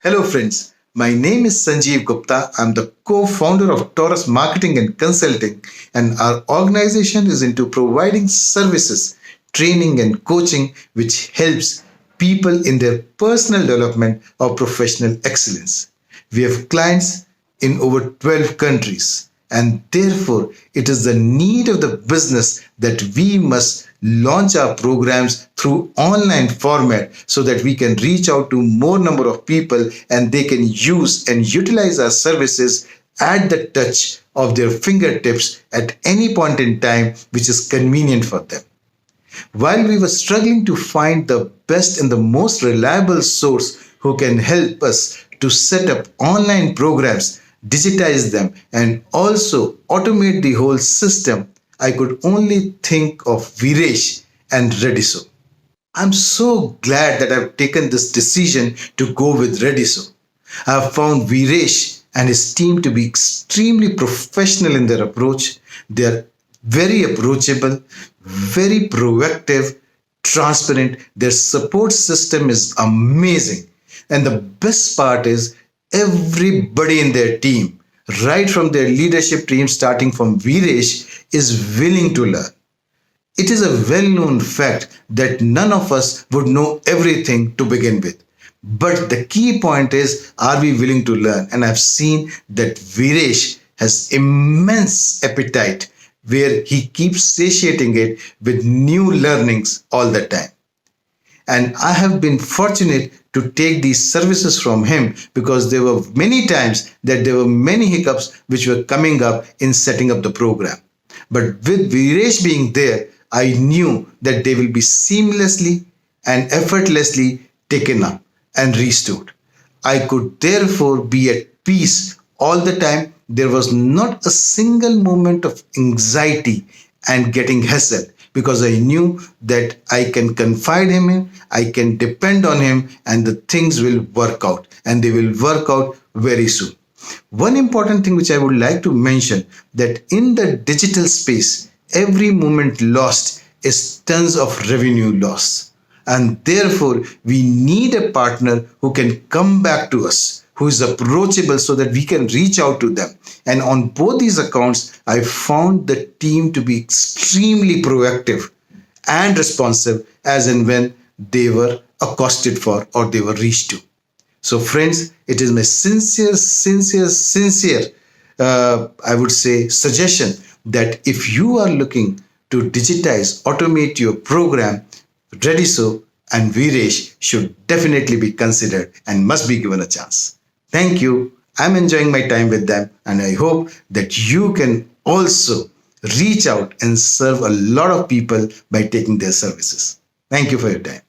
Hello friends, my name is Sanjeev Gupta. I'm the co-founder of Taurus Marketing and Consulting, and our organization is into providing services, training and coaching which helps people in their personal development or professional excellence. We have clients in over 12 countries, and therefore it is the need of the business that we must launch our programs through online format so that we can reach out to more number of people and they can use and utilize our services at the touch of their fingertips at any point in time which is convenient for them. While we were struggling to find the best and the most reliable source who can help us to set up online programs, digitize them, and also automate the whole system, I could only think of Vireesh and Rediso. I'm so glad that I've taken this decision to go with Rediso. I've found Vireesh and his team to be extremely professional in their approach. They are very approachable, very proactive, transparent. Their support system is amazing. And the best part is everybody in their team, right from their leadership team, starting from Vireesh, is willing to learn. It is a well known fact that none of us would know everything to begin with. But the key point is, are we willing to learn? And I've seen that Vireesh has immense appetite where he keeps satiating it with new learnings all the time. And I have been fortunate to take these services from him because there were many times that there were many hiccups which were coming up in setting up the program. But with Vireesh being there, I knew that they will be seamlessly and effortlessly taken up and restored. I could therefore be at peace all the time. There was not a single moment of anxiety and getting hassled because I knew that I can confide him in, I can depend on him, and the things will work out, and they will work out very soon. One important thing which I would like to mention, that in the digital space, every moment lost is tons of revenue loss. And therefore, we need a partner who can come back to us, who is approachable so that we can reach out to them. And on both these accounts, I found the team to be extremely proactive and responsive as and when they were accosted for or they were reached to. So friends, it is my sincere, I would say, suggestion that if you are looking to digitize, automate your program, Rediso and Vireesh should definitely be considered and must be given a chance. Thank you. I'm enjoying my time with them, and I hope that you can also reach out and serve a lot of people by taking their services. Thank you for your time.